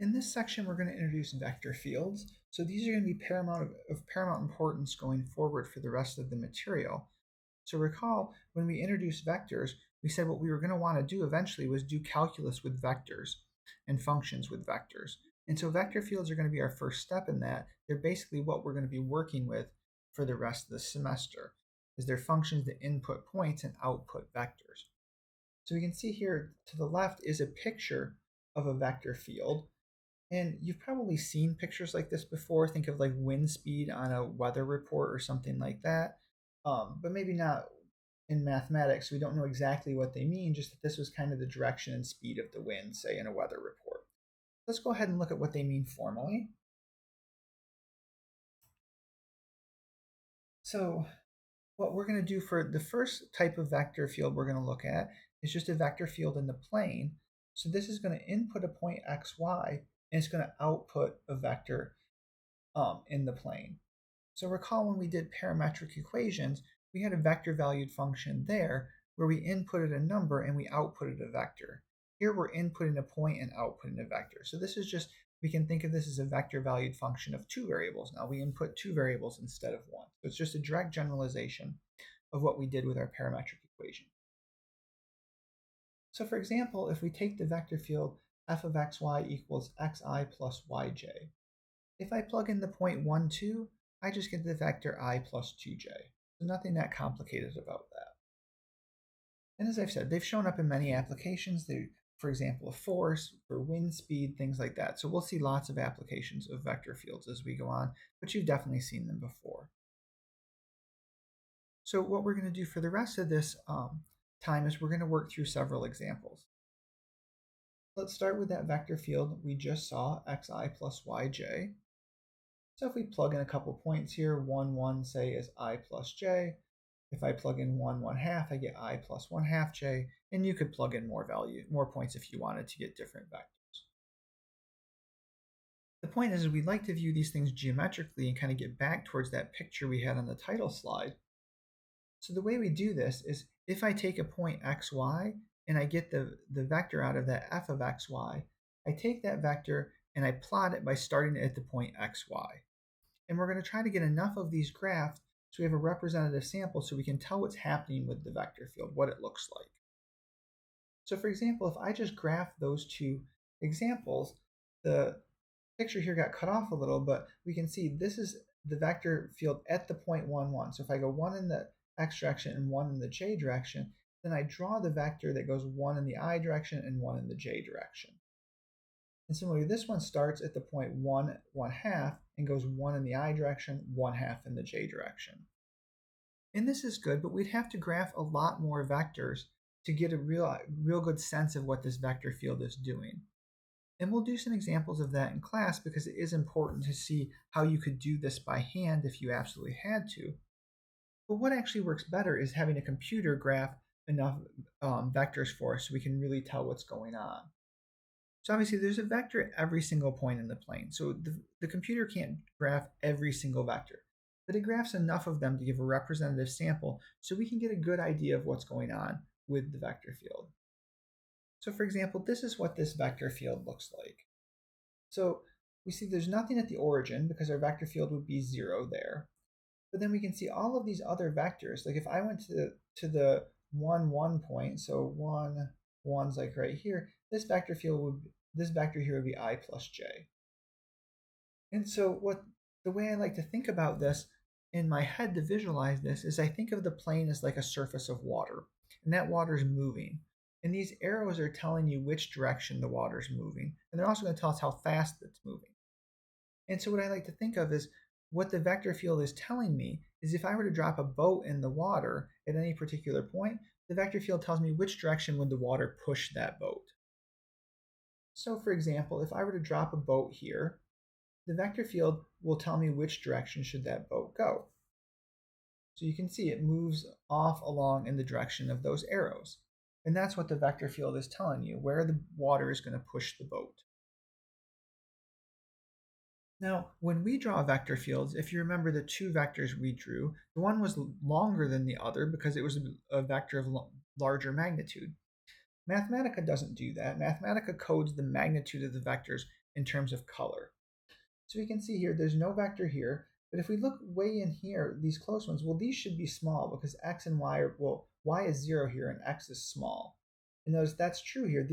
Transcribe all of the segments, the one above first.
In this section, we're going to introduce vector fields. So these are going to be of paramount importance going forward for the rest of the material. So recall, when we introduced vectors, we said what we were going to want to do eventually was do calculus with vectors and functions with vectors. And so vector fields are going to be our first step in that. They're basically what we're going to be working with for the rest of the semester, is they're functions that input points and output vectors. So we can see here to the left is a picture of a vector field. And you've probably seen pictures like this before. Think of like wind speed on a weather report or something like that. But maybe not in mathematics. We don't know exactly what they mean, just that this was kind of the direction and speed of the wind, say, in a weather report. Let's go ahead and look at what they mean formally. So what we're going to do for the first type of vector field we're going to look at is just a vector field in the plane. So this is going to input a point xy, and it's going to output a vector in the plane. So recall when we did parametric equations, we had a vector valued function there where we inputted a number and we outputted a vector. Here we're inputting a point and outputting a vector. So this is just, we can think of this as a vector valued function of two variables. Now we input two variables instead of one. So it's just a direct generalization of what we did with our parametric equation. So for example, if we take the vector field f of xy equals xi plus yj, if I plug in the point 1, 2, I just get the vector I plus 2j. So nothing that complicated about that. And as I've said, they've shown up in many applications. They, for example, a force, for wind speed, things like that. So we'll see lots of applications of vector fields as we go on, but you've definitely seen them before. So what we're going to do for the rest of this time is we're going to work through several examples. Let's start with that vector field we just saw, xi plus yj. So if we plug in a couple points here, 1, 1, say, is I plus j. If I plug in 1, 1/2, I get I plus 1/2 j. And you could plug in more points if you wanted to get different vectors. The point is we'd like to view these things geometrically and kind of get back towards that picture we had on the title slide. So the way we do this is if I take a point xy and I get the vector out of that f of xy, I take that vector and I plot it by starting it at the point xy. And we're going to try to get enough of these graphed so we have a representative sample so we can tell what's happening with the vector field, what it looks like. So for example, if I just graph those two examples, the picture here got cut off a little, but we can see this is the vector field at the point 1, 1. So if I go 1 in the x direction and 1 in the j direction, then I draw the vector that goes 1 in the I direction and 1 in the j direction. And similarly, this one starts at the point 1, 1/2 and goes 1 in the I direction, 1/2 in the j direction. And this is good, but we'd have to graph a lot more vectors to get a real good sense of what this vector field is doing. And we'll do some examples of that in class because it is important to see how you could do this by hand if you absolutely had to. But what actually works better is having a computer graph enough vectors for us so we can really tell what's going on. So obviously there's a vector at every single point in the plane. So the computer can't graph every single vector, but it graphs enough of them to give a representative sample so we can get a good idea of what's going on with the vector field. So for example, this is what this vector field looks like. So we see there's nothing at the origin because our vector field would be 0 there. But then we can see all of these other vectors. Like if I went to the 1, 1 point, so 1, 1's like right here, this vector here would be I plus j. And so the way I like to think about this in my head to visualize this is I think of the plane as like a surface of water, and that water is moving. And these arrows are telling you which direction the water is moving, and they're also going to tell us how fast it's moving. And so what I like to think of is what the vector field is telling me is if I were to drop a boat in the water at any particular point, the vector field tells me which direction would the water push that boat. So for example, if I were to drop a boat here, the vector field will tell me which direction should that boat go. So you can see it moves off along in the direction of those arrows. And that's what the vector field is telling you, where the water is going to push the boat. Now, when we draw vector fields, if you remember the two vectors we drew, the one was longer than the other because it was a vector of larger magnitude. Mathematica doesn't do that. Mathematica codes the magnitude of the vectors in terms of color. So we can see here, there's no vector here, but if we look way in here, these close ones, well, these should be small because x and y are, well, y is 0 here and x is small. And notice that's true here.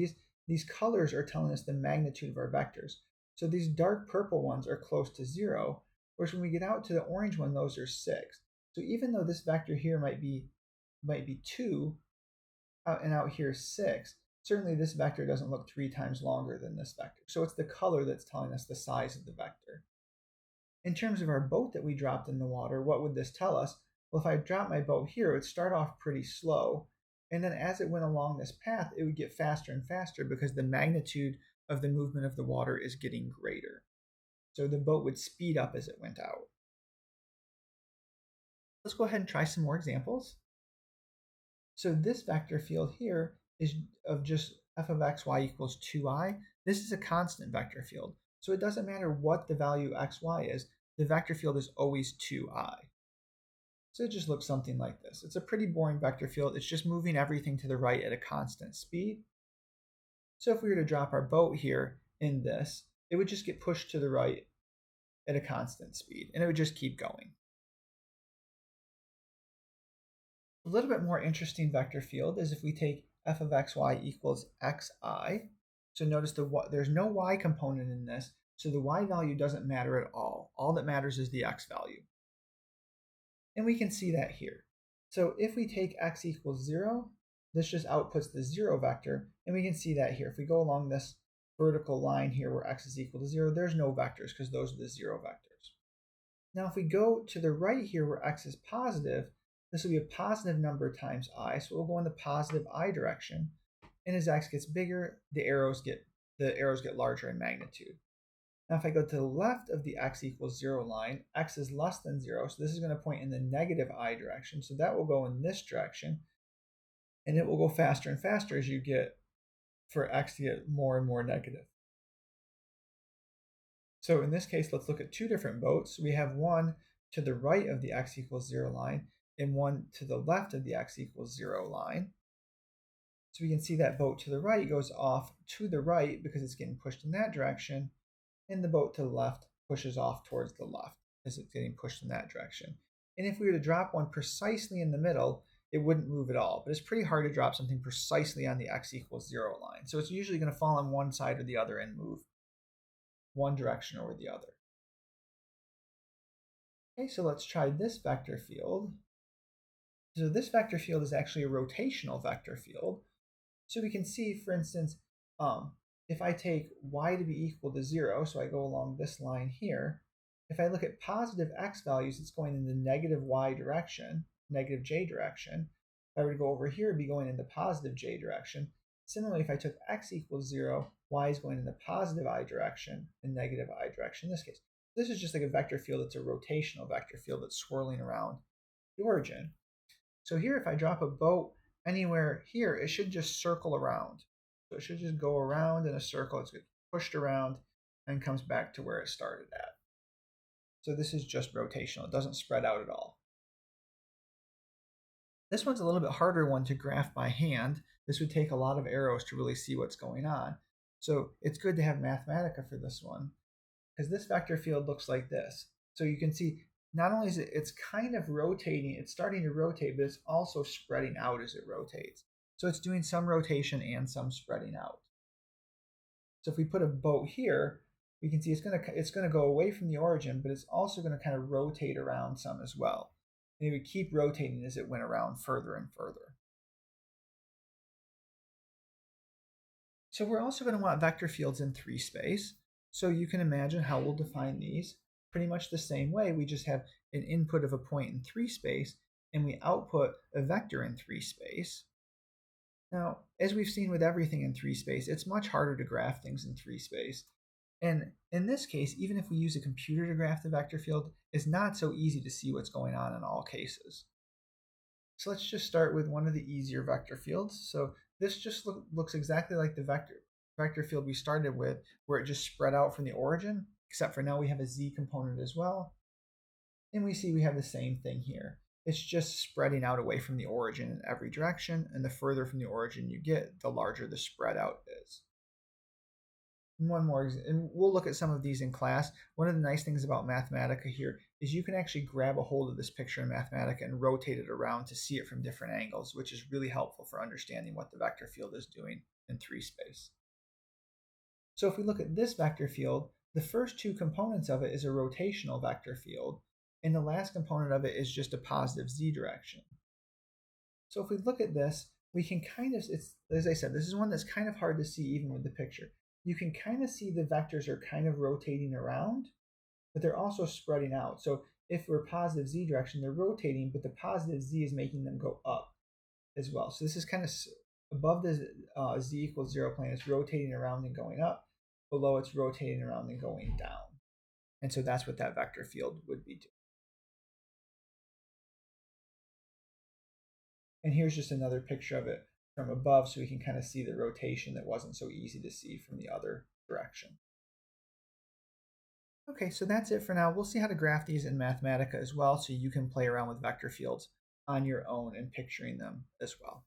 These colors are telling us the magnitude of our vectors. So these dark purple ones are close to 0, whereas when we get out to the orange one, those are 6. So even though this vector here might be 2, and out here 6, certainly this vector doesn't look 3 times longer than this vector. So it's the color that's telling us the size of the vector. In terms of our boat that we dropped in the water, what would this tell us? Well, if I dropped my boat here, it would start off pretty slow. And then as it went along this path, it would get faster and faster because the magnitude of the movement of the water is getting greater. So the boat would speed up as it went out. Let's go ahead and try some more examples. So this vector field here is of just f of xy equals 2i. This is a constant vector field. So it doesn't matter what the value xy is, the vector field is always 2i. So it just looks something like this. It's a pretty boring vector field. It's just moving everything to the right at a constant speed. So if we were to drop our boat here in this, it would just get pushed to the right at a constant speed, and it would just keep going. A little bit more interesting vector field is if we take f of xy equals xi. So notice there's no y component in this, so the y value doesn't matter at all. All that matters is the x value. And we can see that here. So if we take x equals 0, this just outputs the 0 vector, and we can see that here. If we go along this vertical line here where x is equal to 0, there's no vectors because those are the 0 vectors. Now if we go to the right here where x is positive, this will be a positive number times I, so we'll go in the positive I direction. And as x gets bigger, the arrows get larger in magnitude. Now if I go to the left of the x equals 0 line, x is less than 0, so this is going to point in the negative I direction, so that will go in this direction, and it will go faster and faster as you get for x to get more and more negative. So in this case, let's look at two different boats. We have one to the right of the x equals 0 line, and one to the left of the x equals 0 line. So we can see that boat to the right goes off to the right because it's getting pushed in that direction, and the boat to the left pushes off towards the left as it's getting pushed in that direction. And if we were to drop one precisely in the middle, it wouldn't move at all. But it's pretty hard to drop something precisely on the x equals 0 line. So it's usually going to fall on one side or the other and move one direction or the other. Okay, so let's try this vector field. So this vector field is actually a rotational vector field. So we can see, for instance, if I take y to be equal to 0, so I go along this line here, if I look at positive x values, it's going in the negative y direction, negative j direction. If I were to go over here, it'd be going in the positive j direction. Similarly, if I took x equals 0, y is going in the positive I direction and negative I direction in this case. This is just like a vector field that's a rotational vector field that's swirling around the origin. So here, if I drop a boat anywhere here, it should just circle around. So it should just go around in a circle. It's pushed around and comes back to where it started at. So this is just rotational. It doesn't spread out at all. This one's a little bit harder one to graph by hand. This would take a lot of arrows to really see what's going on. So it's good to have Mathematica for this one, because this vector field looks like this. So you can see not only is it's kind of rotating, it's starting to rotate, but it's also spreading out as it rotates. So it's doing some rotation and some spreading out. So if we put a boat here, we can see it's going to go away from the origin, but it's also going to kind of rotate around some as well. And it would keep rotating as it went around further and further. So we're also going to want vector fields in 3 space. So you can imagine how we'll define these pretty much the same way. We just have an input of a point in 3 space, and we output a vector in 3 space. Now, as we've seen with everything in 3 space, it's much harder to graph things in 3 space. And in this case, even if we use a computer to graph the vector field, it's not so easy to see what's going on in all cases. So let's just start with one of the easier vector fields. So this just looks exactly like the vector field we started with, where it just spread out from the origin, except for now we have a z component as well. And we see we have the same thing here. It's just spreading out away from the origin in every direction, and the further from the origin you get, the larger the spread out is. One more, and we'll look at some of these in class. One of the nice things about Mathematica here is you can actually grab a hold of this picture in Mathematica and rotate it around to see it from different angles, which is really helpful for understanding what the vector field is doing in 3 space. So if we look at this vector field, the first two components of it is a rotational vector field, and the last component of it is just a positive z direction. So if we look at this, we can kind of, it's, as I said, this is one that's kind of hard to see even with the picture. You can kind of see the vectors are kind of rotating around, but they're also spreading out. So if we're positive z direction, they're rotating, but the positive z is making them go up as well. So this is kind of above the z equals 0 plane, it's rotating around and going up. Below, it's rotating around and going down. And so that's what that vector field would be doing. And here's just another picture of it from above so we can kind of see the rotation that wasn't so easy to see from the other direction. Okay, so that's it for now. We'll see how to graph these in Mathematica as well so you can play around with vector fields on your own and picturing them as well.